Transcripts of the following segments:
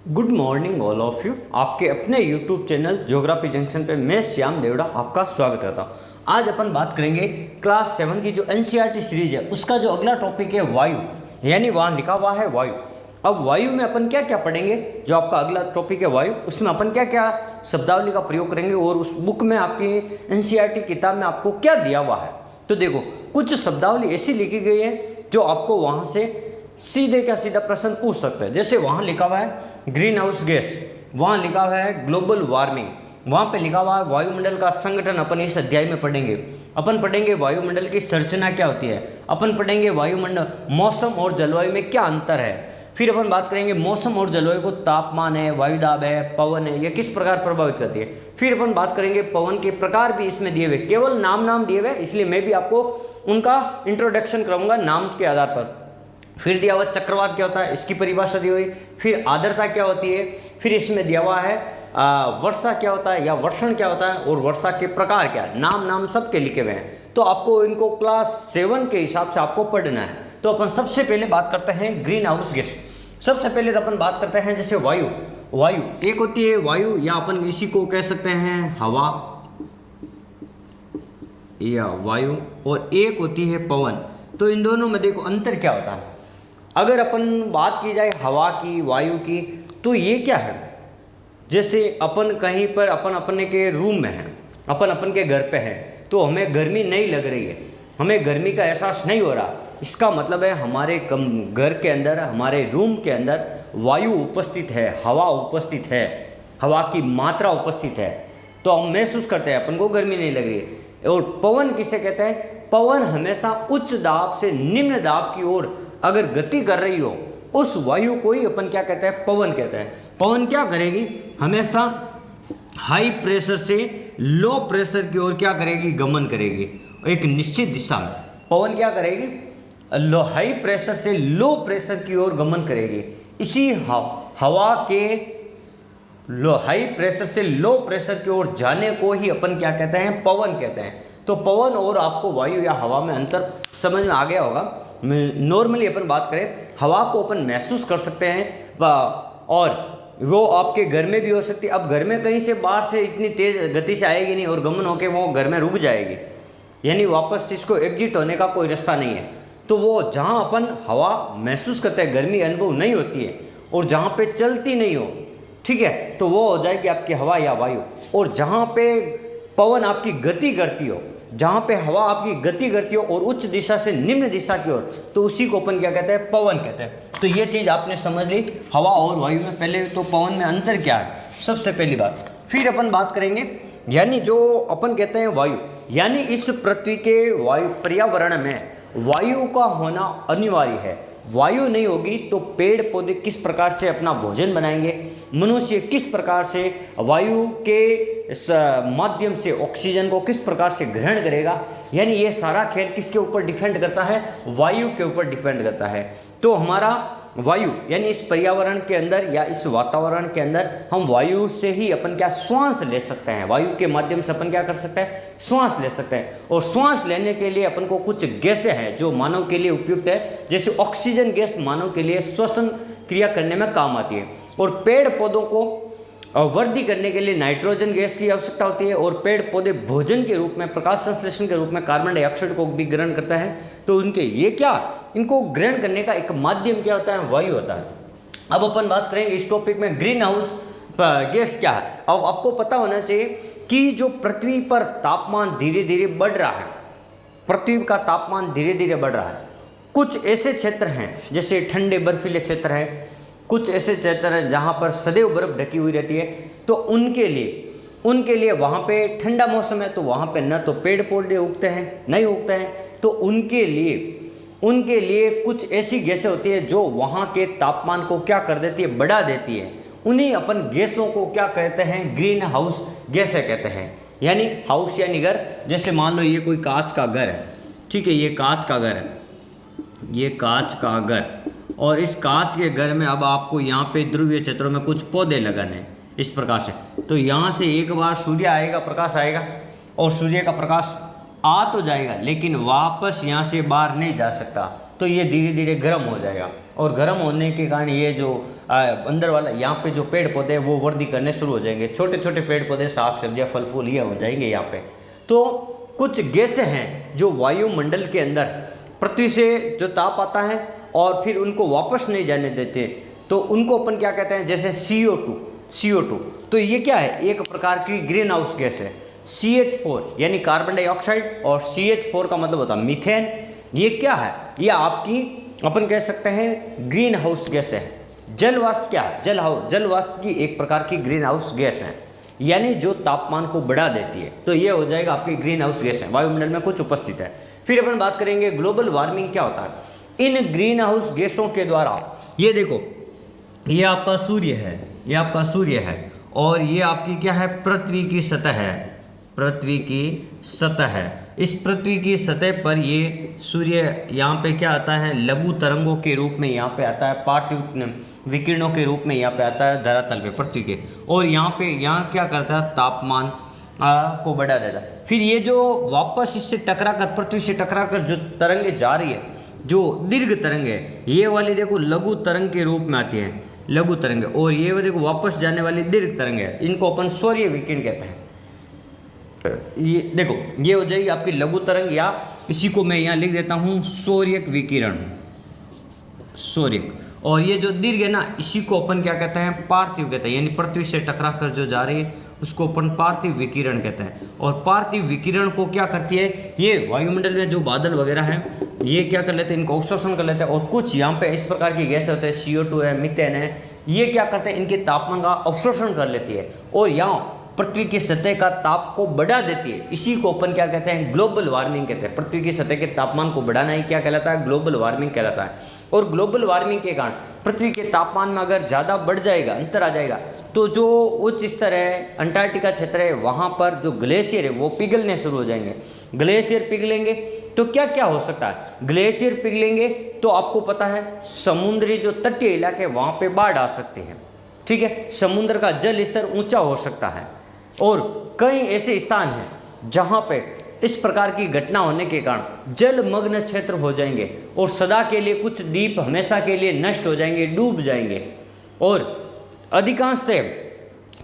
Good morning all of you. आपके अपने YouTube channel geography junction पे मैं श्याम देवड़ा आपका स्वागत करता हूँ। आज अपन बात करेंगे क्लास 7 की जो एनसीईआरटी सीरीज है उसका जो अगला टॉपिक है वायु, यानी वहाँ लिखा हुआ है वायु। अब वायु में अपन क्या क्या पढ़ेंगे, जो आपका अगला टॉपिक है वायु, उसमें अपन क्या क्या शब्दावली का प्रयोग करेंगे और उस बुक में आपकी एनसीईआरटी किताब में आपको क्या दिया हुआ है। तो देखो, कुछ शब्दावली ऐसी लिखी गई है जो आपको वहाँ से सीधे क्या सीधा प्रश्न पूछ सकते हैं। जैसे वहाँ लिखा हुआ है ग्रीन हाउस गैस, वहाँ लिखा हुआ है ग्लोबल वार्मिंग, वहाँ पे लिखा हुआ है वायुमंडल का संगठन। अपन इस अध्याय में पढ़ेंगे। अपन पढ़ेंगे वायुमंडल की संरचना क्या होती है, अपन पढ़ेंगे वायुमंडल मौसम और जलवायु में क्या अंतर है। फिर अपन बात करेंगे मौसम और जलवायु को तापमान है, वायुदाब है, पवन है, ये किस प्रकार प्रभावित करती है। फिर अपन बात करेंगे पवन के प्रकार भी इसमें दिए हुए, केवल नाम दिए हुए, इसलिए मैं भी आपको उनका इंट्रोडक्शन करूँगा नाम के आधार पर। फिर दिया हुआ चक्रवात क्या होता है, इसकी परिभाषा दी हुई। फिर आर्द्रता क्या होती है। फिर इसमें दिया हुआ है वर्षा क्या होता है या वर्षण क्या होता है और वर्षा के प्रकार क्या है, नाम सब के लिखे हुए हैं। तो आपको इनको क्लास 7 के हिसाब से आपको पढ़ना है। तो अपन सबसे पहले बात करते हैं ग्रीन हाउस गैस। सबसे पहले तो अपन बात करते हैं जैसे वायु एक होती है वायु, या अपन इसी को कह सकते हैं हवा या वायु, और एक होती है पवन। तो इन दोनों में देखो अंतर क्या होता है। अगर अपन बात की जाए हवा की, वायु की, तो ये क्या है, जैसे अपन कहीं पर अपन अपने के रूम में हैं, अपन के घर पे हैं, तो हमें गर्मी नहीं लग रही है, हमें गर्मी का एहसास नहीं हो रहा। इसका मतलब है हमारे घर के अंदर, हमारे रूम के अंदर वायु उपस्थित है, हवा उपस्थित है, हवा की मात्रा उपस्थित है, तो हम महसूस करते हैं अपन को गर्मी नहीं लग रही है। और पवन किसे कहते हैं, पवन हमेशा उच्च दाब से निम्न दाब की ओर अगर गति कर रही हो, उस वायु को ही अपन क्या कहते हैं, पवन कहते हैं। पवन क्या करेगी, हमेशा हाई प्रेशर से लो प्रेशर की ओर क्या करेगी, गमन करेगी एक निश्चित दिशा में। पवन क्या करेगी, हाई प्रेशर से लो प्रेशर की ओर गमन करेगी। इसी हवा के हाई प्रेशर से लो प्रेशर की ओर जाने को ही अपन क्या कहते हैं, पवन कहते हैं। तो पवन और आपको वायु या हवा में अंतर समझ में आ गया होगा। नॉर्मली अपन बात करें, हवा को अपन महसूस कर सकते हैं और वो आपके घर में भी हो सकती है। अब घर में कहीं से बाहर से इतनी तेज गति से आएगी नहीं और गमन होकर वो घर में रुक जाएगी, यानी वापस इसको एग्जिट होने का कोई रास्ता नहीं है। तो वो जहाँ अपन हवा महसूस करते हैं, गर्मी अनुभव नहीं होती है, और जहाँ पे चलती नहीं हो, ठीक है, तो वो हो जाएगी आपकी हवा या वायु। और जहाँ पे पवन आपकी गति करती हो, जहाँ पे हवा आपकी गति करती हो और उच्च दिशा से निम्न दिशा की ओर, तो उसी को अपन क्या कहते हैं, पवन कहते हैं। तो ये चीज़ आपने समझ ली हवा और वायु में। पहले तो पवन में अंतर क्या है, सबसे पहली बात। फिर अपन बात करेंगे, यानी जो अपन कहते हैं वायु, यानी इस पृथ्वी के वायु पर्यावरण में वायु का होना अनिवार्य है। वायु नहीं होगी तो पेड़ पौधे किस प्रकार से अपना भोजन बनाएंगे, मनुष्य किस प्रकार से वायु के माध्यम से ऑक्सीजन को किस प्रकार से ग्रहण करेगा, यानी ये सारा खेल किसके ऊपर डिपेंड करता है, वायु के ऊपर डिपेंड करता है। तो हमारा वायु यानी इस पर्यावरण के अंदर या इस वातावरण के अंदर हम वायु से ही अपन क्या श्वास ले सकते हैं, वायु के माध्यम से अपन क्या कर सकते हैं, श्वास ले सकते हैं। और श्वास लेने के लिए अपन को कुछ गैसें हैं जो मानव के लिए उपयुक्त है, जैसे ऑक्सीजन गैस मानव के लिए श्वसन क्रिया करने में काम आती है, और पेड़ पौधों को वृद्धि करने के लिए नाइट्रोजन गैस की आवश्यकता होती है, और पेड़ पौधे भोजन के रूप में, प्रकाश संश्लेषण के रूप में कार्बन डाइऑक्साइड को भी ग्रहण करता है। तो उनके ये क्या, इनको ग्रहण करने का एक माध्यम क्या होता है, वायु होता है। अब अपन बात करेंगे इस टॉपिक में ग्रीन हाउस गैस क्या है। अब आपको पता होना चाहिए कि जो पृथ्वी पर तापमान धीरे धीरे बढ़ रहा है, पृथ्वी का तापमान धीरे धीरे बढ़ रहा है। कुछ ऐसे क्षेत्र हैं जैसे ठंडे बर्फीले क्षेत्र हैं, कुछ ऐसे क्षेत्र हैं जहाँ पर सदैव बर्फ ढकी हुई रहती है, तो उनके लिए वहाँ पे ठंडा मौसम है, तो वहाँ पे न तो पेड़ पौधे उगते हैं नहीं उगते हैं, तो उनके लिए कुछ ऐसी गैसें होती है जो वहाँ के तापमान को क्या कर देती है, बढ़ा देती है। उन्हीं अपन गैसों को क्या कहते हैं, ग्रीन हाउस गैसें कहते हैं। यानी हाउस यानी घर, जैसे मान लो ये कोई कांच का घर है, ठीक है, ये कांच का घर है, ये कांच का घर, और इस कांच के घर में अब आपको यहाँ पे ध्रुवीय क्षेत्रों में कुछ पौधे लगाने हैं इस प्रकार से। तो यहाँ से एक बार सूर्य आएगा, प्रकाश आएगा, और सूर्य का प्रकाश आ तो जाएगा लेकिन वापस यहाँ से बाहर नहीं जा सकता, तो ये धीरे धीरे गर्म हो जाएगा, और गर्म होने के कारण ये जो अंदर वाला यहाँ पे जो पेड़ पौधे हैं वो वृद्धि करने शुरू हो जाएंगे, छोटे छोटे पेड़ पौधे, साग सब्जियाँ, फल फूल ये हो जाएंगे यहाँ पे। तो कुछ गैसें हैं जो वायुमंडल के अंदर पृथ्वी से जो ताप आता है और फिर उनको वापस नहीं जाने देते, तो उनको अपन क्या कहते हैं, जैसे CO2। तो ये क्या है, एक प्रकार की ग्रीन हाउस गैस है। CH4 यानी कार्बन डाइऑक्साइड, और CH4 का मतलब होता है मीथेन। ये क्या है, ये आपकी अपन कह सकते हैं ग्रीन हाउस गैस है। जल वाष्प क्या है, जल वाष्प की एक प्रकार की ग्रीन हाउस गैस है, यानी जो तापमान को बढ़ा देती है। तो ये हो जाएगा आपकी ग्रीन हाउस गैस है, वायुमंडल में कुछ उपस्थित है। फिर अपन बात करेंगे ग्लोबल वार्मिंग क्या होता है। इन ग्रीन हाउस गैसों के द्वारा, ये देखो ये आपका सूर्य है, ये आपका सूर्य है, और ये आपकी क्या है, पृथ्वी की सतह है, पृथ्वी की सतह है। इस पृथ्वी की सतह पर ये सूर्य यहाँ पे क्या आता है, लघु तरंगों के रूप में यहाँ पे आता है, पार्थिव विकिरणों के रूप में यहाँ पे आता है धरातल पे पृथ्वी के, और यहाँ क्या करता है, तापमान को बढ़ा देता है। फिर ये जो वापस इससे टकराकर, पृथ्वी से टकराकर जो तरंगे जा रही है, जो दीर्घ तरंग है, ये वाली देखो लघु तरंग के रूप में आती है, लघु तरंग, और ये देखो वापस जाने वाली दीर्घ तरंग है, इनको अपन सूर्य विकिरण कहते हैं। ये देखो ये हो जाएगी आपकी लघु तरंग, या इसी को मैं यहाँ लिख देता हूँ सौर्यक विकिरण, सौर्यक। और ये जो दीर्घ है ना, इसी को अपन क्या कहते हैं, पार्थिव कहते हैं, यानी पृथ्वी से टकराकर जो जा रही है उसको अपन पार्थिव विकिरण कहते हैं। और पार्थिव विकिरण को क्या करती है, ये वायुमंडल में जो बादल वगैरह हैं ये क्या कर लेते हैं, इनको अवशोषण कर लेते हैं, और कुछ यहाँ पे इस प्रकार की गैस होते हैं, CO2 है, मीथेन है, ये क्या करते हैं, इनके तापमान का अवशोषण कर लेती है और यहाँ पृथ्वी की सतह का ताप को बढ़ा देती है। इसी को अपन क्या कहते हैं, ग्लोबल वार्मिंग कहते हैं। पृथ्वी की सतह के तापमान को बढ़ाना ही क्या कहलाता है, ग्लोबल वार्मिंग कहलाता है। और ग्लोबल वार्मिंग के कारण पृथ्वी के तापमान में अगर ज़्यादा बढ़ जाएगा, अंतर आ जाएगा, तो जो उच्च स्तर है, अंटार्कटिका क्षेत्र है, वहाँ पर जो ग्लेशियर है वो पिघलने शुरू हो जाएंगे। ग्लेशियर पिघलेंगे तो क्या क्या हो सकता है, ग्लेशियर पिघलेंगे तो आपको पता है समुद्री जो तटीय इलाके वहाँ पे बाढ़ आ सकती है, ठीक है, समुद्र का जल स्तर ऊंचा हो सकता है। और कई ऐसे स्थान हैं जहाँ पे इस प्रकार की घटना होने के कारण जलमग्न क्षेत्र हो जाएंगे और सदा के लिए कुछ द्वीप हमेशा के लिए नष्ट हो जाएंगे, डूब जाएंगे। और अधिकांशतः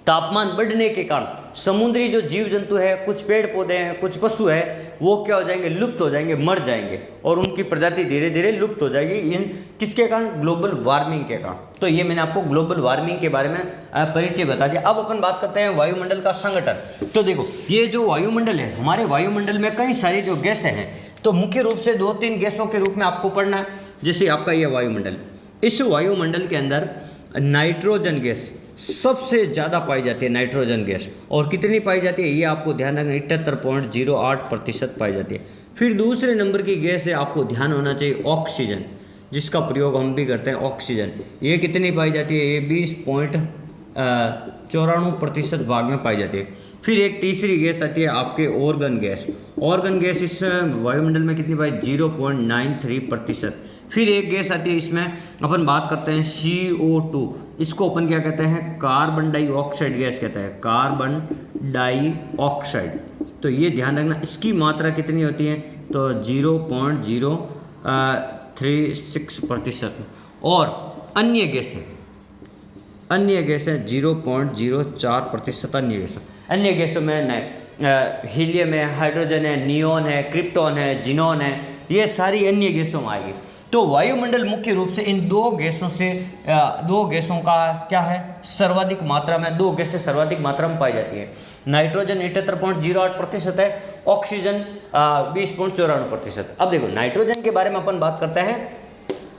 तापमान बढ़ने के कारण समुद्री जो जीव जंतु है, कुछ पेड़ पौधे हैं, कुछ पशु है, वो क्या हो जाएंगे, लुप्त हो जाएंगे, मर जाएंगे, और उनकी प्रजाति धीरे धीरे लुप्त हो जाएगी। इन किसके कारण, ग्लोबल वार्मिंग के कारण। तो ये मैंने आपको ग्लोबल वार्मिंग के बारे में परिचय बता दिया। अब अपन बात करते हैं वायुमंडल का संगठन। तो देखो ये जो वायुमंडल है, हमारे वायुमंडल में कई सारी जो गैसें हैं, तो मुख्य रूप से 2-3 गैसों के रूप में आपको पढ़ना है। जैसे आपका ये वायुमंडल, इस वायुमंडल के अंदर नाइट्रोजन गैस सबसे ज़्यादा पाई जाती है, नाइट्रोजन गैस। और कितनी पाई जाती है, ये आपको ध्यान रखना, 78.08% पाई जाती है। फिर दूसरे नंबर की गैस है, आपको ध्यान होना चाहिए, ऑक्सीजन, जिसका प्रयोग हम भी करते हैं, ऑक्सीजन। ये कितनी पाई जाती है, ये 20.94% भाग में पाई जाती है। फिर एक तीसरी गैस आती है आपके ऑर्गन गैस। ऑर्गन गैस इस वायुमंडल में कितनी पाई, 0.93%। फिर एक गैस आती है, इसमें अपन बात करते हैं CO2, इसको अपन क्या कहते हैं, कार्बन डाइऑक्साइड गैस कहते हैं, कार्बन डाइऑक्साइड। तो ये ध्यान रखना, इसकी मात्रा कितनी होती है, तो 0.036%। और अन्य गैसें 0.04% अन्य गैसों में हीलियम है, हाइड्रोजन है, नियोन है, क्रिप्टॉन है, जिनोन है, ये सारी अन्य गैसों में आएगी। तो वायुमंडल मुख्य रूप से इन दो गैसों का क्या है, सर्वाधिक मात्रा में, 2 गैसें सर्वाधिक मात्रा में पाई जाती है। नाइट्रोजन 78.08% है, ऑक्सीजन 20.94%। अब देखो नाइट्रोजन के बारे में अपन बात करते हैं।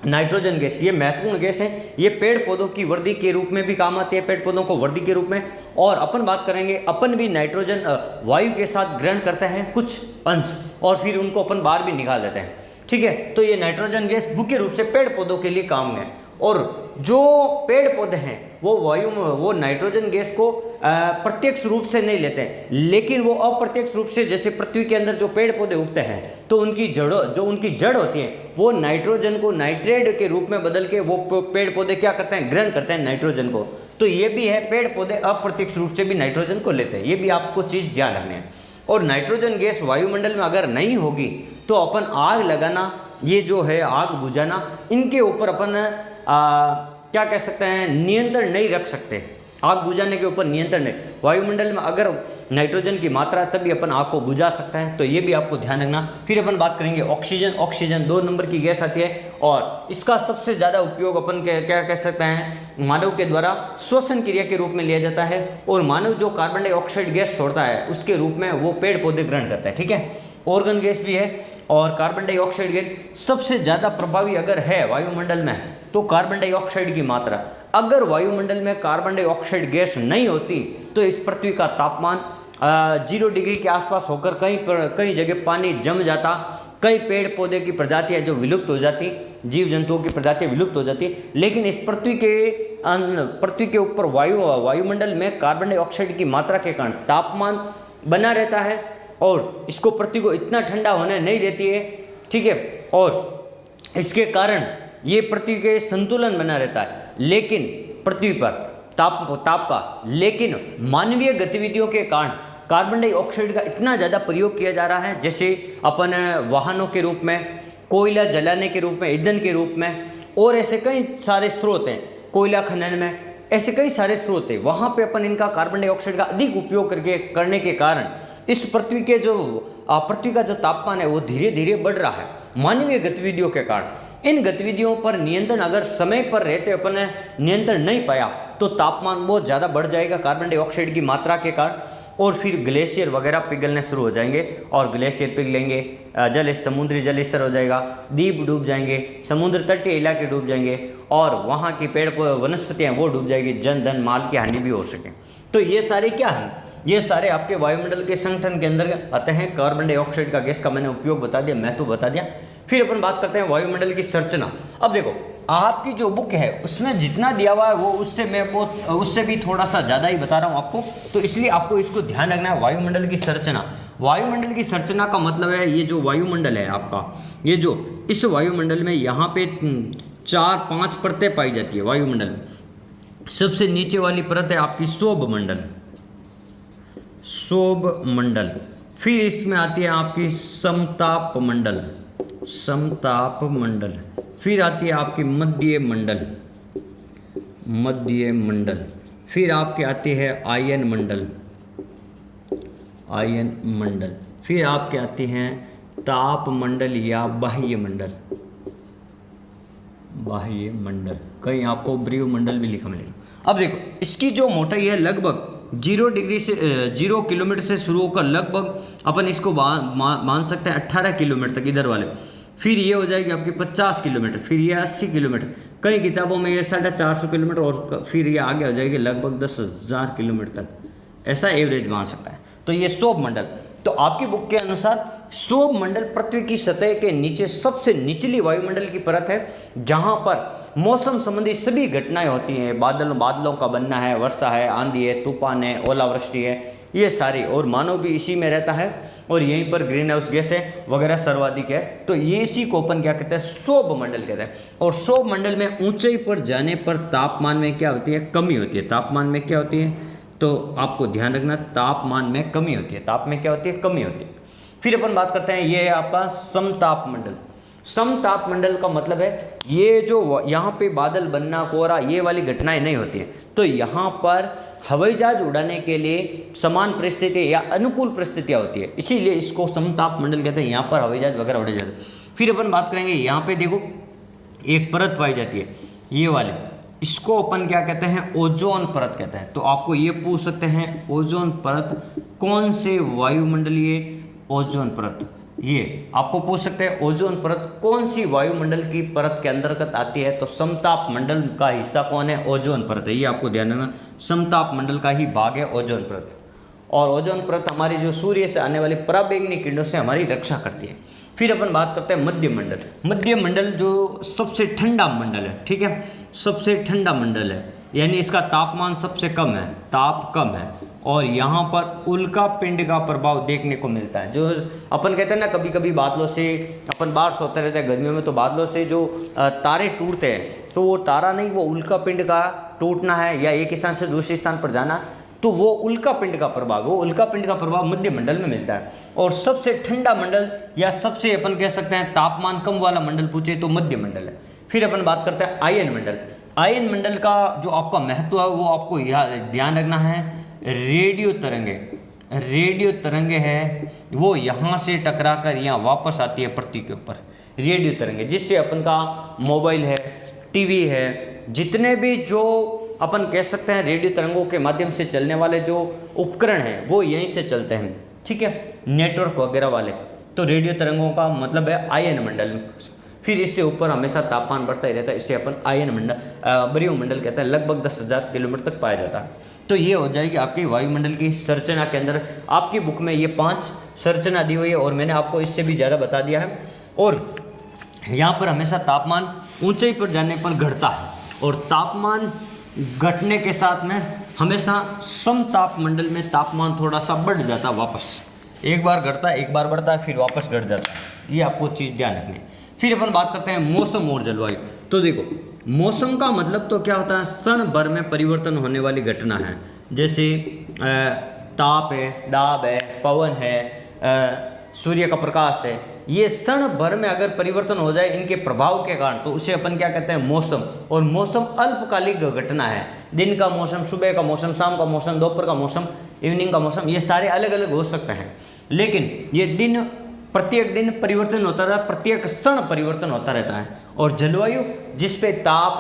नाइट्रोजन गैस ये महत्वपूर्ण गैस है, ये पेड़ पौधों की वृद्धि के रूप में भी काम आती है, पेड़ पौधों को वृद्धि के रूप में। और अपन बात करेंगे, अपन भी नाइट्रोजन वायु के साथ ग्रहण करते हैं कुछ अंश, और फिर उनको अपन बाहर भी निकाल देते हैं, ठीक है। तो ये नाइट्रोजन गैस मुख्य रूप से पेड़ पौधों के लिए काम है। और जो पेड़ पौधे हैं वो नाइट्रोजन गैस को प्रत्यक्ष रूप से नहीं लेते हैं, लेकिन वो अप्रत्यक्ष रूप से, जैसे पृथ्वी के अंदर जो पेड़ पौधे उगते हैं, तो उनकी जड़ होती है, वो नाइट्रोजन को नाइट्रेट के रूप में बदल के वो पेड़ पौधे क्या करते हैं, ग्रहण करते हैं नाइट्रोजन को। तो ये भी है, पेड़ पौधे अप्रत्यक्ष रूप से भी नाइट्रोजन को लेते हैं, ये भी आपको चीज़ ध्यान रखनी है। और नाइट्रोजन गैस वायुमंडल में अगर नहीं होगी तो अपन आग लगाना, ये जो है आग बुझाना, इनके ऊपर अपन क्या कह सकते हैं, नियंत्रण नहीं रख सकते, आग बुझाने के ऊपर नियंत्रण नहीं। वायुमंडल में अगर नाइट्रोजन की मात्रा है तभी अपन आग को बुझा सकते हैं, तो ये भी आपको ध्यान रखना। फिर अपन बात करेंगे ऑक्सीजन। ऑक्सीजन 2 नंबर की गैस आती है और इसका सबसे ज़्यादा उपयोग अपन क्या कह सकते हैं, मानव के द्वारा श्वसन क्रिया के रूप में लिया जाता है। और मानव जो कार्बन डाइऑक्साइड गैस छोड़ता है उसके रूप में वो पेड़ पौधे ग्रहण करते हैं, ठीक है। ऑर्गन गैस भी है और कार्बन डाइऑक्साइड गैस सबसे ज़्यादा प्रभावी अगर है वायुमंडल में तो कार्बन डाइऑक्साइड की मात्रा। अगर वायुमंडल में कार्बन डाइऑक्साइड गैस नहीं होती तो इस पृथ्वी का तापमान 0 डिग्री के आसपास होकर कई जगह पानी जम जाता, कई पेड़ पौधे की प्रजातियां जो विलुप्त हो जाती, जीव जंतुओं की प्रजातियां विलुप्त हो जाती। लेकिन इस पृथ्वी के ऊपर वायुमंडल में कार्बन डाइऑक्साइड की मात्रा के कारण तापमान बना रहता है और इसको पृथ्वी को इतना ठंडा होने नहीं देती है, ठीक है। और इसके कारण ये पृथ्वी के संतुलन बना रहता है। लेकिन पृथ्वी पर ताप का, लेकिन मानवीय गतिविधियों के कारण कार्बन डाइऑक्साइड का इतना ज़्यादा प्रयोग किया जा रहा है, जैसे अपन वाहनों के रूप में, कोयला जलाने के रूप में, ईंधन के रूप में, और ऐसे कई सारे स्रोत हैं, कोयला खनन में, ऐसे कई सारे स्रोत हैं, वहाँ पे अपन इनका कार्बन डाइऑक्साइड का अधिक उपयोग करने के कारण इस पृथ्वी का जो तापमान है वो धीरे धीरे बढ़ रहा है मानवीय गतिविधियों के कारण। इन गतिविधियों पर नियंत्रण अगर समय पर रहते अपन ने नियंत्रण नहीं पाया तो तापमान बहुत ज़्यादा बढ़ जाएगा कार्बन डाइऑक्साइड की मात्रा के कारण, और फिर ग्लेशियर वगैरह पिघलने शुरू हो जाएंगे और ग्लेशियर पिघलेंगे, समुद्री जल स्तर हो जाएगा, द्वीप डूब जाएंगे, समुद्र तटीय इलाके डूब जाएंगे और वहाँ की पेड़ वनस्पतियाँ वो डूब जाएगी, जन धन माल की हानि भी हो सके। तो ये सारे क्या हैं, ये सारे आपके वायुमंडल के संगठन के अंदर आते हैं। कार्बन डाइऑक्साइड का गैस का मैंने उपयोग बता दिया, महत्व बता दिया। फिर अपन बात करते हैं वायुमंडल की संरचना। अब देखो आपकी जो बुक है उसमें जितना दिया हुआ है वो उससे भी थोड़ा सा ज़्यादा ही बता रहा हूँ आपको, तो इसलिए आपको इसको ध्यान रखना है। वायुमंडल की संरचना, वायुमंडल की संरचना का मतलब है ये जो वायुमंडल है आपका, ये जो इस वायुमंडल में यहाँ पे 4-5 परतें पाई जाती है वायुमंडल में। सबसे नीचे वाली परत है आपकी सौभमंडल, सौभमंडल। फिर इसमें आती है आपकी समताप मंडल, समताप मंडल। फिर आती है आपकी मध्य मंडल, मध्य मंडल। फिर आपके आती है आयन मंडल, आयन मंडल। फिर आपके आती हैं ताप मंडल या बाह्य मंडल, बाह्य मंडल। कहीं आपको ब्रीव मंडल भी लिखा मिलेगा। अब देखो इसकी जो मोटाई है लगभग 0 किलोमीटर से शुरू होकर लगभग अपन इसको मान सकते हैं 18 किलोमीटर तक इधर वाले। फिर ये हो जाएगी आपकी 50 किलोमीटर, फिर ये 80 किलोमीटर, कई किताबों में ये 450 किलोमीटर, और फिर ये आगे हो जाएगी लगभग 10,000 किलोमीटर तक, ऐसा एवरेज मान सकता है। तो ये सौभमंडल। तो आपकी बुक के अनुसार सौभमंडल पृथ्वी की सतह के नीचे सबसे निचली वायुमंडल की परत है, जहां पर मौसम संबंधी सभी घटनाएं होती हैं। बादलों का बनना है, वर्षा है, आंधी है, तूफान है, ओलावृष्टि है, ये सारी, और मानव भी इसी में रहता है और यहीं पर ग्रीन हाउस गैसें वगैरह सर्वाधिक है। तो ये इसी को अपन क्या कहते हैं, सौभमंडल कहते हैं। और सौभमंडल में ऊंचाई पर जाने पर तापमान में क्या होती है, कमी होती है। तापमान में क्या होती है, तो आपको ध्यान रखना, तापमान में कमी होती है, ताप में क्या होती है, कमी होती है। फिर अपन बात करते हैं, ये है आपका समताप मंडल। समताप मंडल का मतलब है ये जो यहाँ पे बादल बनना, कोहरा, ये वाली घटनाएं नहीं होती हैं। तो यहाँ पर हवाई जहाज उड़ाने के लिए समान परिस्थिति या अनुकूल परिस्थितियाँ होती है, इसीलिए इसको समताप मंडल कहते हैं। यहाँ पर हवाई जहाज वगैरह उड़े जाते हैं। फिर अपन बात करेंगे, यहाँ पे देखो एक परत पाई जाती है, ये वाली, इसको अपन क्या कहते हैं, ओजोन परत कहते हैं। तो आपको ये पूछ सकते हैं ओजोन परत कौन से वायुमंडलीय, ओजोन परत, ये आपको पूछ सकते हैं ओजोन परत कौन सी वायुमंडल की परत के अंतर्गत आती है। तो समताप मंडल का हिस्सा कौन है, ओजोन परत है। ये आपको ध्यान रखना, समताप मंडल का ही भाग है ओजोन परत। और ओजोन परत हमारी जो सूर्य से आने वाली पराबैंगनी किरणों से हमारी रक्षा करती है। फिर अपन बात करते हैं मध्य मंडल। मध्य मंडल जो सबसे ठंडा मंडल है, ठीक है, सबसे ठंडा मंडल है, यानी इसका तापमान सबसे कम है, ताप कम है, और यहाँ पर उल्का पिंड का प्रभाव देखने को मिलता है। जो अपन कहते हैं ना, कभी कभी बादलों से अपन बाहर सोते रहते हैं गर्मियों में, तो बादलों से जो तारे टूटते हैं, तो वो तारा नहीं, वो उल्का पिंड का टूटना है या एक स्थान से दूसरे स्थान पर जाना, तो वो उल्का पिंड का प्रभाव, वो उल्का पिंड का प्रभाव मध्य मंडल में मिलता है। और सबसे ठंडा मंडल या सबसे अपन कह सकते हैं तापमान कम वाला मंडल पूछे तो मध्य मंडल है। फिर अपन बात करते हैं आयन मंडल। आयन मंडल का जो आपका महत्व है वो आपको ध्यान रखना है। रेडियो तरंगे है वो यहाँ से टकरा कर यहाँ वापस आती है पृथ्वी के ऊपर। रेडियो तरंगे जिससे अपन का मोबाइल है, टीवी है, जितने भी जो अपन कह सकते हैं रेडियो तरंगों के माध्यम से चलने वाले जो उपकरण हैं वो यहीं से चलते हैं, ठीक है, नेटवर्क वगैरह वाले। तो रेडियो तरंगों का मतलब है आयन मंडल। फिर इससे ऊपर हमेशा तापमान बढ़ता ही रहता है, इससे अपन आयन मंडल वायुमंडल कहते हैं। लगभग 10,000 किलोमीटर तक पाया जाता है। तो ये हो जाएगी आपकी वायुमंडल की संरचना के अंदर। आपकी बुक में ये 5 संरचना दी हुई है और मैंने आपको इससे भी ज़्यादा बता दिया है। और यहाँ पर हमेशा तापमान ऊंचाई पर जाने पर घटता है और तापमान घटने के साथ में हमेशा समताप मंडल में तापमान थोड़ा सा बढ़ जाता है वापस। एक बार घटता है, एक बार बढ़ता है, फिर वापस घट जाता है। ये आपको चीज़ ध्यान रखनी है। फिर अपन बात करते हैं मौसम और जलवायु। तो देखो मौसम का मतलब तो क्या होता है, क्षण भर में परिवर्तन होने वाली घटना है। जैसे ताप है, दाब है, पवन है, सूर्य का प्रकाश है। ये क्षण भर में अगर परिवर्तन हो जाए इनके प्रभाव के कारण तो उसे अपन क्या कहते हैं, मौसम। और मौसम अल्पकालिक घटना है। दिन का मौसम, सुबह का मौसम, शाम का मौसम, दोपहर का मौसम, इवनिंग का मौसम, ये सारे अलग अलग हो सकते हैं। लेकिन ये दिन प्रत्येक दिन परिवर्तन होता रहता है, प्रत्येक क्षण परिवर्तन होता रहता है। और जलवायु जिस पे ताप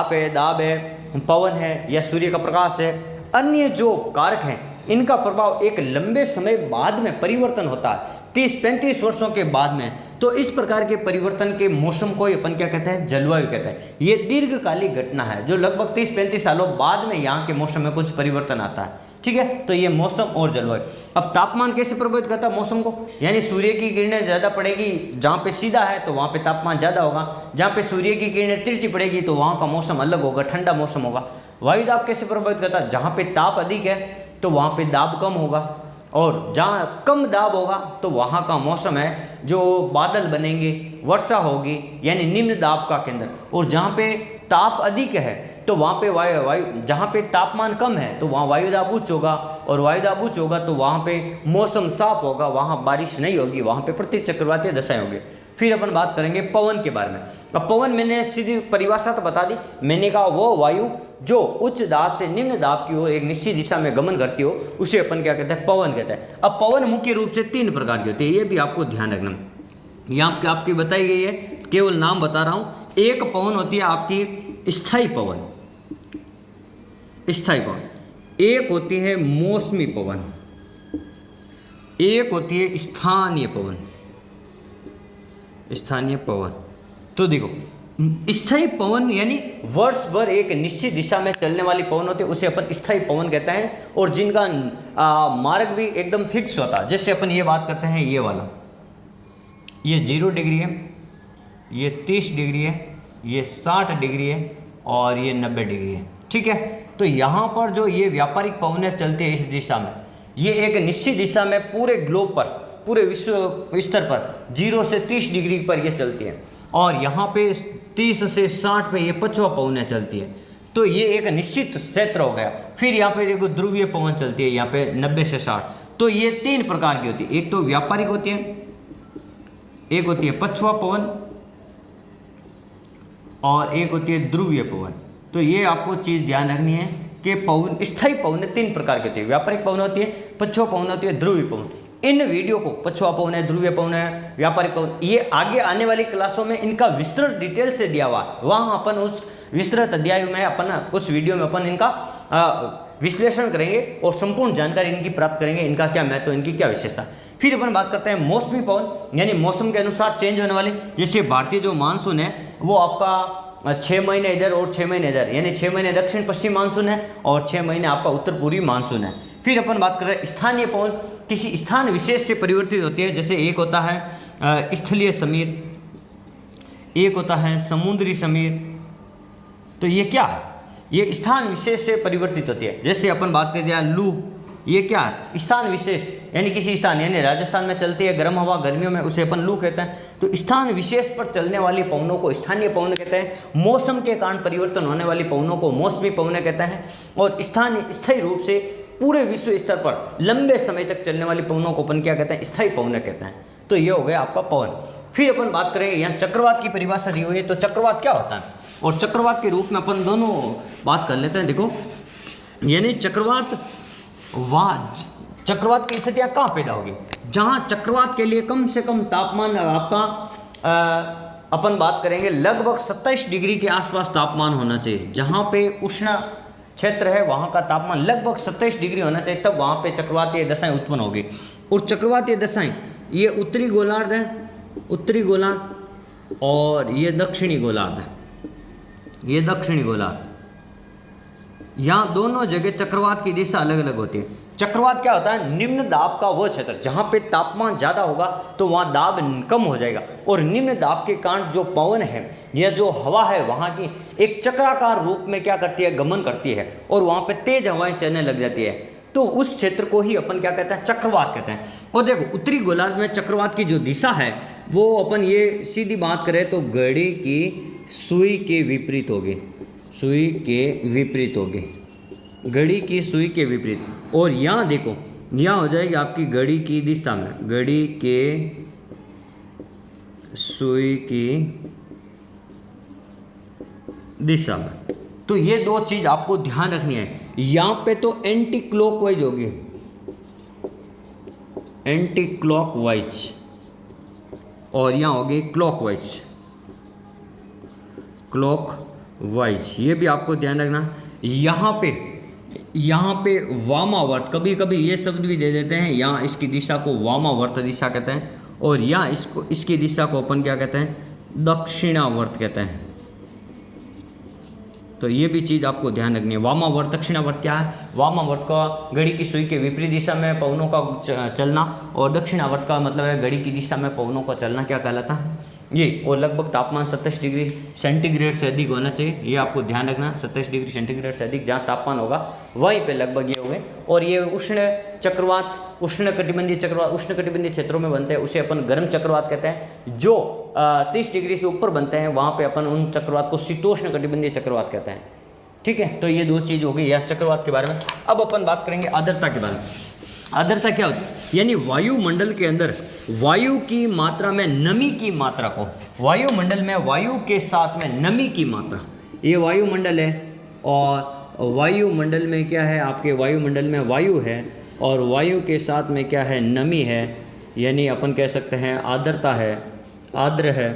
है, दाब है, पवन है या सूर्य का प्रकाश है, अन्य जो कारक हैं इनका प्रभाव एक लंबे समय बाद में परिवर्तन होता है, 30-35 वर्षों के बाद में। तो इस प्रकार के परिवर्तन के मौसम को अपन क्या कहते हैं, जलवायु कहते हैं। ये दीर्घकालिक घटना है जो लगभग 30-35 सालों बाद में यहाँ के मौसम में कुछ परिवर्तन आता है, ठीक है। तो ये मौसम और जलवायु। अब तापमान कैसे प्रभावित करता है मौसम को, यानी सूर्य की किरणें ज़्यादा पड़ेगी जहाँ पे सीधा है तो वहाँ पे तापमान ज़्यादा होगा, जहाँ पे सूर्य की किरणें तिरछी पड़ेगी तो वहाँ का मौसम अलग होगा, ठंडा मौसम होगा। वायुदाब कैसे प्रभावित करता है, जहाँ पे ताप अधिक है तो वहाँ पे दाब कम होगा, और जहाँ कम दाब होगा तो वहाँ का मौसम है जो बादल बनेंगे, वर्षा होगी, यानी निम्न दाब का केंद्र। और जहाँ पे ताप अधिक है तो वहाँ पे वायु जहाँ पे तापमान कम है तो वहाँ वायुदाब उच्च होगा, और वायुदाब उच्च होगा तो वहाँ पे मौसम साफ होगा, वहाँ बारिश नहीं होगी, वहाँ पे प्रति चक्रवातीय दशाएं होंगी। फिर अपन बात करेंगे पवन के बारे में। अब पवन मैंने सीधी परिभाषा तो बता दी, मैंने कहा वो वायु जो उच्च दाब से निम्न दाब की ओर एक निश्चित दिशा में गमन करती हो उसे अपन क्या कहते हैं, पवन कहते हैं। अब पवन मुख्य रूप से 3 प्रकार की होती है, ये भी आपको ध्यान रखना। यहाँ आपकी बताई गई है, केवल नाम बता रहा हूँ। एक पवन होती है आपकी स्थायी पवन, एक होती है मौसमी पवन, एक होती है स्थानीय पवन। तो देखो स्थायी पवन यानी वर्ष भर एक निश्चित दिशा में चलने वाली पवन होती है, उसे अपन स्थायी पवन कहते हैं। और जिनका मार्ग भी एकदम फिक्स होता है। जैसे अपन ये बात करते हैं, ये वाला, ये 0 डिग्री है, ये 30 डिग्री है, ये 60 डिग्री है और ये 90 डिग्री है, ठीक है। तो यहाँ पर जो ये व्यापारिक पवनें चलती है इस दिशा में, ये एक निश्चित दिशा में पूरे ग्लोब पर, पूरे विश्व स्तर पर 0 से 30 डिग्री पर ये चलती है। और यहाँ पे 30 से 60 पे ये पछुआ पवनें चलती है। तो ये एक निश्चित क्षेत्र हो गया। फिर यहाँ पे देखो ध्रुवीय पवन चलती है, यहाँ पे 90 से 60। तो ये 3 प्रकार की होती है, एक तो व्यापारिक होती है, एक होती है पछुआ पवन और एक होती है ध्रुवीय पवन। तो ये आपको चीज़ ध्यान रखनी है कि पवन, स्थायी पवन 3 प्रकार की होती है, व्यापारिक पवन होती है, पछुआ पवन होती है, ध्रुवीय पवन। इन वीडियो को पछुआ पवन है, ध्रुवीय पवन है, व्यापारिक पवन, ये आगे आने वाली क्लासों में इनका विस्तृत डिटेल से दिया हुआ है। वहाँ अपन उस विस्तृत अध्याय में अपन उस वीडियो में अपन इनका विश्लेषण करेंगे और संपूर्ण जानकारी इनकी प्राप्त करेंगे, इनका क्या महत्व, इनकी क्या विशेषता। फिर अपन बात करते हैं मौसमी पवन, यानी मौसम के अनुसार चेंज होने वाले। जैसे भारतीय जो मानसून है वो आपका 6 महीने इधर और 6 महीने इधर, यानी 6 महीने दक्षिण पश्चिम मानसून है और 6 महीने आपका उत्तर पूर्वी मानसून है। फिर अपन बात कर रहे हैं स्थानीय पवन, किसी स्थान विशेष से परिवर्तित होती है। जैसे एक होता है स्थलीय समीर, एक होता है समुद्री समीर। तो ये क्या है, ये स्थान विशेष से परिवर्तित होती है। जैसे अपन बात कर दिया लू, ये क्या है, स्थान विशेष, यानी किसी स्थान, यानी राजस्थान में चलती है गर्म हवा गर्मियों में, उसे अपन लू कहते हैं। तो स्थान विशेष पर चलने वाली पवनों को स्थानीय पवन कहते हैं। मौसम के कारण परिवर्तन होने वाली पवनों को मौसमी पवन कहते हैं। और स्थायी रूप से पूरे विश्व स्तर पर लंबे समय तक चलने वाली पवनों को अपन क्या कहते हैं, स्थायी पवन कहते हैं। तो ये हो गया आपका पवन। फिर अपन बात करेंगे, यहाँ चक्रवात की परिभाषा दी हुई है। तो चक्रवात क्या होता है, और चक्रवात के रूप में अपन दोनों बात कर लेते हैं। देखो यानी चक्रवात की स्थितियाँ कहाँ पैदा होगी, जहाँ चक्रवात के लिए कम से कम तापमान आपका अपन बात करेंगे लगभग 27 डिग्री के आसपास तापमान होना चाहिए। जहाँ पे उष्ण क्षेत्र है वहाँ का तापमान लगभग 27 डिग्री होना चाहिए, तब वहाँ पे चक्रवातीय दशाएं उत्पन्न होगी। और चक्रवातीय दशाएं ये उत्तरी गोलार्ध है, उत्तरी गोलार्ध, और ये दक्षिणी गोलार्ध है, ये दक्षिणी गोलार्ध। यहाँ दोनों जगह चक्रवात की दिशा अलग अलग होती है। चक्रवात क्या होता है, निम्न दाब का वो क्षेत्र जहाँ पे तापमान ज़्यादा होगा तो वहाँ दाब कम हो जाएगा, और निम्न दाब के कारण जो पवन है या जो हवा है वहाँ की एक चक्राकार रूप में क्या करती है, गमन करती है, और वहाँ पे तेज हवाएं चलने लग जाती है। तो उस क्षेत्र को ही अपन क्या कहते हैं, चक्रवात कहते हैं। और देखो उत्तरी गोलार्ध में चक्रवात की जो दिशा है वो अपन ये सीधी बात करें तो घड़ी की सुई के विपरीत होगी, सुई के विपरीत होगी, घड़ी की सुई के विपरीत। और यहाँ देखो यहाँ हो जाएगी आपकी घड़ी की दिशा में, घड़ी के सुई की दिशा में। तो ये दो चीज आपको ध्यान रखनी है। यहाँ पे तो एंटी क्लॉकवाइज होगी, एंटी क्लॉकवाइज, और यहाँ होगी क्लॉकवाइज, क्लॉकवाइज। ये भी आपको ध्यान रखना। यहाँ पे वामावर्त, कभी कभी ये शब्द भी दे देते हैं, यहाँ इसकी दिशा को वामावर्त दिशा कहते हैं, और यहाँ इसकी दिशा को अपन क्या कहते हैं, दक्षिणावर्त कहते हैं। तो ये भी चीज़ आपको ध्यान रखनी है। वामावर्त दक्षिणावर्त क्या है, वामावर्त का घड़ी की सुई के विपरीत दिशा में पवनों का चलना, और दक्षिणावर्त का मतलब है घड़ी की दिशा में पवनों का चलना क्या कहलाता है ये। और लगभग तापमान 27 डिग्री सेंटीग्रेड से अधिक होना चाहिए, ये आपको ध्यान रखना। 27 डिग्री सेंटीग्रेड से अधिक जहाँ तापमान होगा वहीं पे लगभग ये हुए। और ये उष्ण चक्रवात, उष्णकटिबंधीय चक्रवात उष्णकटिबंधीय क्षेत्रों में बनते हैं, उसे अपन गर्म चक्रवात कहते हैं। जो 30 डिग्री से ऊपर बनते हैं वहाँ पे अपन उन चक्रवात को शीतोष्ण कटिबंधीय चक्रवात कहते हैं। ठीक है, तो ये दो चीज़ हो गई या चक्रवात के बारे में। अब अपन बात करेंगे आर्द्रता के बारे में। आर्द्रता क्या होती है, यानी वायुमंडल के अंदर वायु की मात्रा में नमी की मात्रा को, वायुमंडल में वायु के साथ में नमी की मात्रा, ये वायुमंडल है, और वायुमंडल में क्या है आपके, वायुमंडल में वायु है और वायु के साथ में क्या है, नमी है, यानी अपन कह सकते हैं आर्द्रता है, आर्द्र है।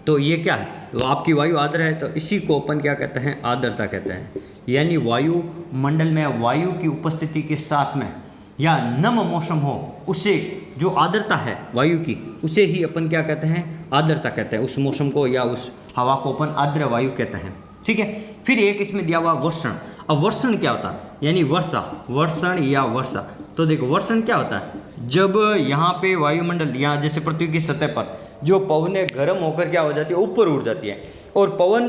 तो ये क्या है, तो आपकी वायु आर्द्र है, तो इसी को अपन क्या कहते हैं, आर्द्रता कहते हैं। यानी वायुमंडल में वायु की उपस्थिति के साथ में या नम मौसम हो, उसे जो आर्द्रता है वायु की, उसे ही अपन क्या कहते हैं, आर्द्रता कहते हैं। उस मौसम को या उस हवा को अपन आर्द्र वायु कहते हैं। ठीक है, फिर एक इसमें दिया हुआ वर्षण। अब वर्षण क्या होता है, यानी वर्षा, वर्षण या वर्षा। तो देखो वर्षण क्या होता है, जब यहाँ पे वायुमंडल, यहाँ जैसे पृथ्वी की सतह पर जो पवनें गर्म होकर क्या हो जाती है, ऊपर उड़ जाती है। और पवन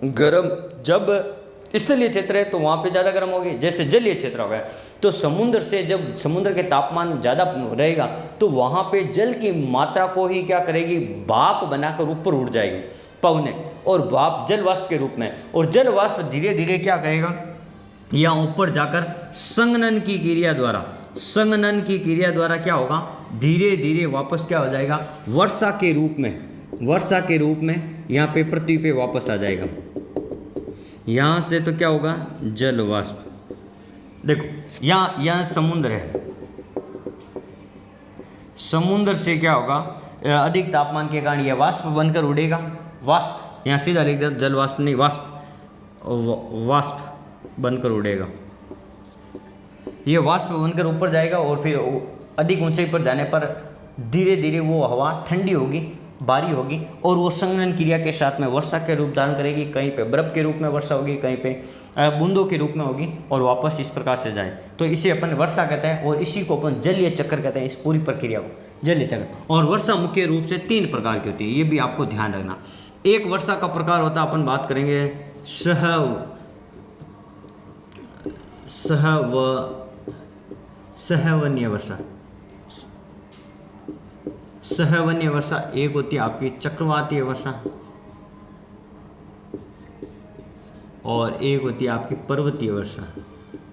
गर्म जब स्थलीय क्षेत्र है तो वहाँ पे ज़्यादा गर्म होगी, जैसे जलीय क्षेत्र हो गया। तो समुद्र से जब समुद्र के तापमान ज़्यादा रहेगा तो वहाँ पे जल की मात्रा को ही क्या करेगी, भाप बनाकर ऊपर उड़ जाएगी पवनें, और भाप जल वाष्प के रूप में। और जल वाष्प धीरे धीरे क्या करेगा, यहाँ ऊपर जाकर संघनन की क्रिया द्वारा, संघनन की क्रिया द्वारा क्या होगा, धीरे धीरे वापस क्या हो जाएगा, वर्षा के रूप में, वर्षा के रूप में यहाँ पे पृथ्वी पे वापस आ जाएगा। यहाँ से तो क्या होगा, जल वाष्प। देखो यहाँ समुद्र है, समुद्र से क्या होगा, अधिक तापमान के कारण यह वाष्प बनकर उड़ेगा, वाष्प, यहाँ सीधा लिख दो, जल वाष्प नहीं, वाष्प, वाष्प बनकर उड़ेगा। ये वाष्प बनकर ऊपर जाएगा और फिर अधिक ऊंचाई पर जाने पर धीरे धीरे वो हवा ठंडी होगी, भारी होगी, और वो संघनन क्रिया के साथ में वर्षा के रूप धारण करेगी। कहीं पे बर्फ के रूप में वर्षा होगी, कहीं पे बूंदों के रूप में होगी, और वापस इस प्रकार से जाए। तो इसे अपन वर्षा कहते हैं, और इसी को अपन जलीय चक्र कहते हैं, इस पूरी प्रक्रिया को जलीय चक्र। और वर्षा मुख्य रूप से 3 प्रकार की होती है, ये भी आपको ध्यान रखना। एक वर्षा का प्रकार होता है, अपन बात करेंगे सहवन्य वर्षा। सहवन्य वर्षा एक होती है आपकी चक्रवातीय वर्षा, और एक होती है आपकी पर्वतीय वर्षा।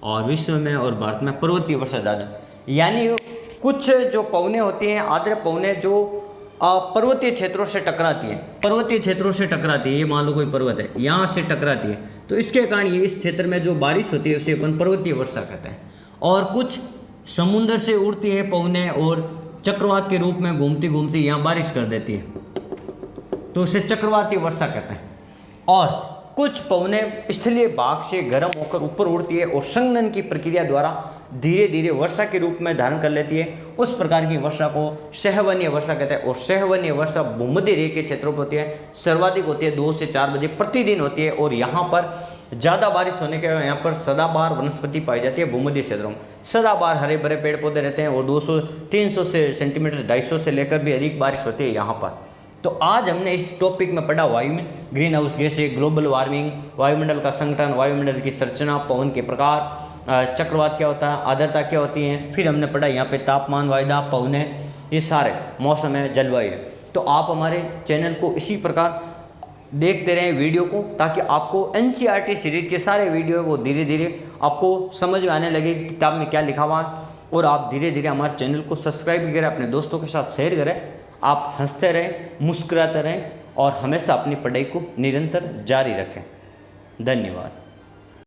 और विश्व में और भारत में पर्वतीय वर्षा ज़्यादा, यानी कुछ जो पवनें होती हैं, आर्द्र पवनें जो पर्वतीय क्षेत्रों से टकराती है, पर्वतीय क्षेत्रों से टकराती है। ये मान लो कोई पर्वत है, यहाँ से टकराती है, तो इसके कारण ये इस क्षेत्र में जो बारिश होती है उसे अपन पर्वतीय वर्षा कहते हैं। और कुछ समुद्र से उड़ती है पवनें और चक्रवात के रूप में घूमती घूमती यहाँ बारिश कर देती है, तो उसे चक्रवाती वर्षा कहते हैं। और कुछ पवनें स्थलीय भाग से गर्म होकर ऊपर उड़ती है और संघनन की प्रक्रिया द्वारा धीरे धीरे वर्षा के रूप में धारण कर लेती है। उस प्रकार की वर्षा को सहवनीय वर्षा कहते हैं। और सहवनीय वर्षा भूमध्य रेखा के क्षेत्रों पर होती है, सर्वाधिक होती है 2 से 4 बजे प्रतिदिन होती है। और यहाँ पर ज़्यादा बारिश होने के यहाँ पर सदाबहार वनस्पति पाई जाती है। भूमध्य क्षेत्रों में सदाबहार हरे भरे पेड़ पौधे रहते हैं और 200-300 से सेंटीमीटर 250 से लेकर भी अधिक बारिश होती है यहाँ पर। तो आज हमने इस टॉपिक में पढ़ा वायु में ग्रीन हाउस गैसें, ग्लोबल वार्मिंग, वायुमंडल का संगठन, वायुमंडल की संरचना, पवन के प्रकार, चक्रवात क्या होता है, आर्द्रता क्या होती है। फिर हमने पढ़ा यहाँ पे तापमान, वायदा, पवनें, ये सारे मौसम है, जलवायु है। तो आप हमारे चैनल को इसी प्रकार देखते रहें वीडियो को, ताकि आपको NCERT सीरीज के सारे वीडियो है वो धीरे धीरे आपको समझ में आने लगे किताब में क्या लिखा हुआ है। और आप धीरे धीरे हमारे चैनल को सब्सक्राइब करें, अपने दोस्तों के साथ शेयर करें। आप हंसते रहें, मुस्कुराते रहें और हमेशा अपनी पढ़ाई को निरंतर जारी रखें। धन्यवाद।